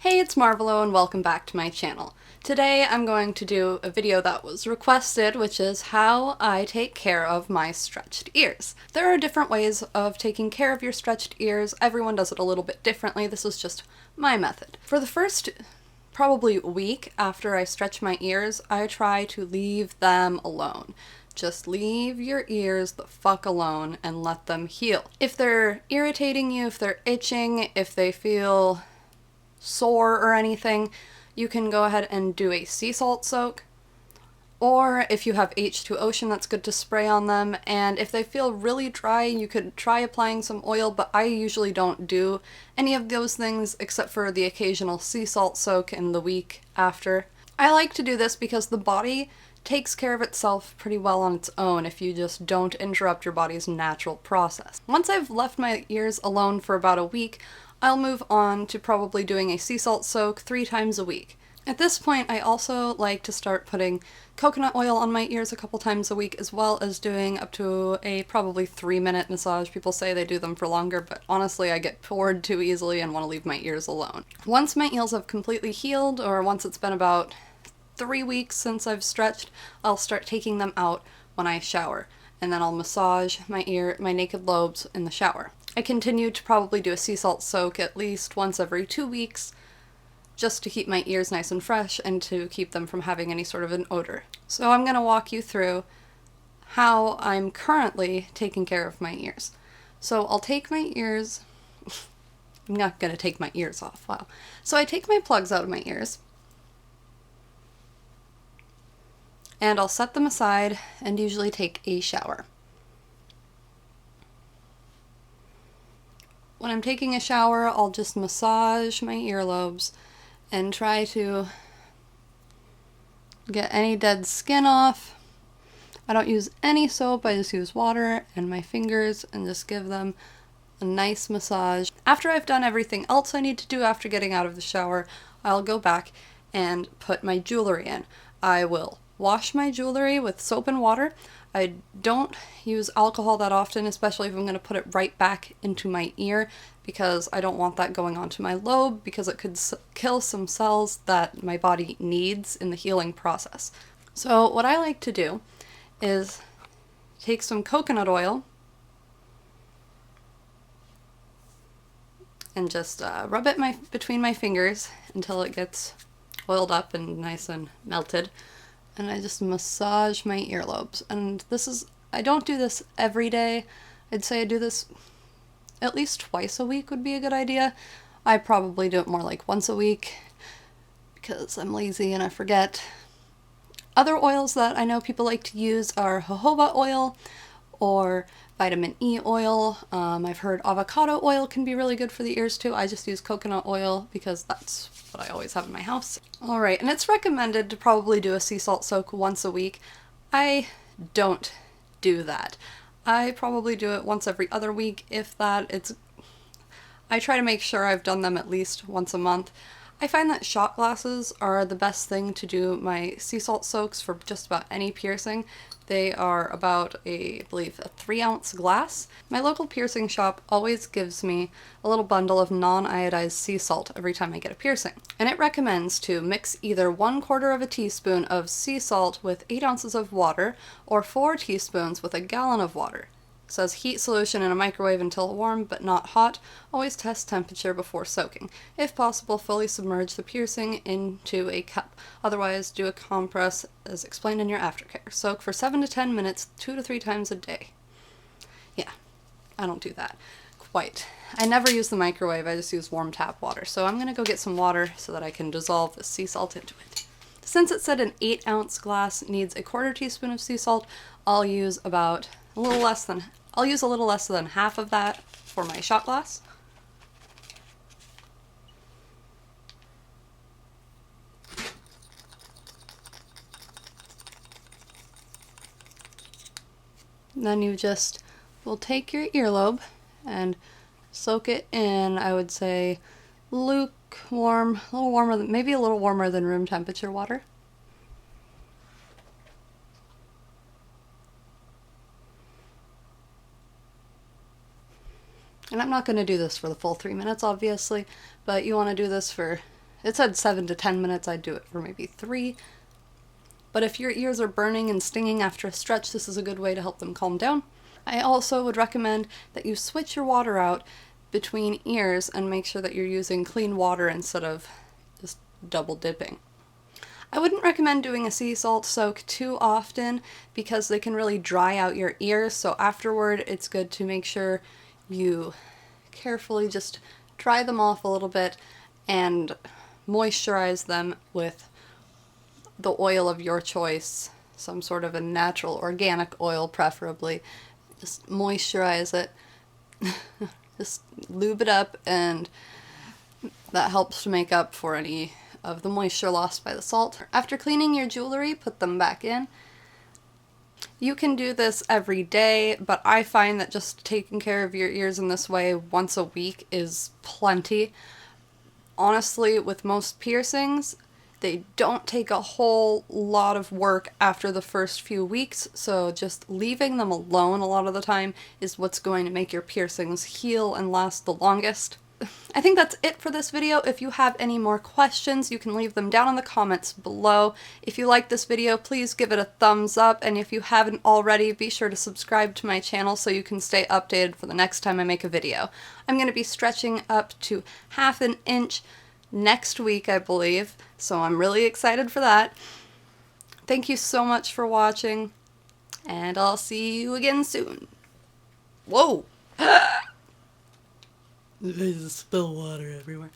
Hey, it's Marvolo and welcome back to my channel. Today I'm going to do a video that was requested, which is how I take care of my stretched ears. There are different ways of taking care of your stretched ears. Everyone does it a little bit differently. This is just my method. For the first probably week after I stretch my ears, I try to leave them alone. Just leave your ears the fuck alone and let them heal. If they're irritating you, if they're itching, if they feel sore or anything, you can go ahead and do a sea salt soak, or if you have H2O, that's good to spray on them. And if they feel really dry, you could try applying some oil, but I usually don't do any of those things except for the occasional sea salt soak in the week after. I like to do this because the body takes care of itself pretty well on its own if you just don't interrupt your body's natural process. Once I've left my ears alone for about a week, I'll move on to probably doing a sea salt soak 3 times a week. At this point, I also like to start putting coconut oil on my ears a couple times a week, as well as doing up to a probably 3-minute massage. People say they do them for longer, but honestly I get bored too easily and want to leave my ears alone. Once my ears have completely healed, or once it's been about 3 weeks since I've stretched, I'll start taking them out when I shower, and then I'll massage my naked lobes in the shower. I continue to probably do a sea salt soak at least once every 2 weeks, just to keep my ears nice and fresh and to keep them from having any sort of an odor. So I'm going to walk you through how I'm currently taking care of my ears. So I'll take my ears, I'm not going to take my ears off, wow. So I take my plugs out of my ears, and I'll set them aside and usually take a shower. When I'm taking a shower, I'll just massage my earlobes and try to get any dead skin off. I don't use any soap, I just use water and my fingers and just give them a nice massage. After I've done everything else I need to do after getting out of the shower, I'll go back and put my jewelry in. I will wash my jewelry with soap and water. I don't use alcohol that often, especially if I'm going to put it right back into my ear, because I don't want that going onto my lobe, because it could kill some cells that my body needs in the healing process. So what I like to do is take some coconut oil and just rub it between my fingers until it gets oiled up and nice and melted. And I just massage my earlobes. And I don't do this every day. I'd say I do this at least twice a week would be a good idea. I probably do it more like once a week because I'm lazy and I forget. Other oils that I know people like to use are jojoba oil or vitamin E oil. I've heard avocado oil can be really good for the ears too. I just use coconut oil because that's what I always have in my house. Alright, and it's recommended to probably do a sea salt soak once a week. I don't do that. I probably do it once every other week, if that. I try to make sure I've done them at least once a month. I find that shot glasses are the best thing to do my sea salt soaks for just about any piercing. They are about I believe a 3-ounce glass. My local piercing shop always gives me a little bundle of non-iodized sea salt every time I get a piercing. And it recommends to mix either 1/4 teaspoon of sea salt with 8 ounces of water, or 4 teaspoons with a gallon of water. It says heat solution in a microwave until warm but not hot. Always test temperature before soaking. If possible, fully submerge the piercing into a cup. Otherwise, do a compress as explained in your aftercare. Soak for 7 to 10 minutes, 2 to 3 times a day. Yeah, I don't do that quite. I never use the microwave, I just use warm tap water. So I'm gonna go get some water so that I can dissolve the sea salt into it. Since it said an 8-ounce glass needs a 1/4 teaspoon of sea salt, I'll use a little less than half of that for my shot glass. And then you just will take your earlobe and soak it in, I would say, lukewarm, maybe a little warmer than room temperature water. And I'm not going to do this for the full 3 minutes, obviously, but you want to do this for it said 7 to 10 minutes. I'd do it for maybe 3. But if your ears are burning and stinging after a stretch, this is a good way to help them calm down. I also would recommend that you switch your water out between ears and make sure that you're using clean water instead of just double dipping. I wouldn't recommend doing a sea salt soak too often because they can really dry out your ears, so afterward it's good to make sure you carefully just dry them off a little bit and moisturize them with the oil of your choice, some sort of a natural organic oil preferably. Just moisturize it, just lube it up, and that helps to make up for any of the moisture lost by the salt. After cleaning your jewelry, put them back in. You can do this every day, but I find that just taking care of your ears in this way once a week is plenty. Honestly, with most piercings, they don't take a whole lot of work after the first few weeks, so just leaving them alone a lot of the time is what's going to make your piercings heal and last the longest. I think that's it for this video. If you have any more questions, you can leave them down in the comments below. If you like this video, please give it a thumbs up, and if you haven't already, be sure to subscribe to my channel so you can stay updated for the next time I make a video. I'm going to be stretching up to 1/2 inch next week, I believe, so I'm really excited for that. Thank you so much for watching, and I'll see you again soon. Whoa! I just spill water everywhere.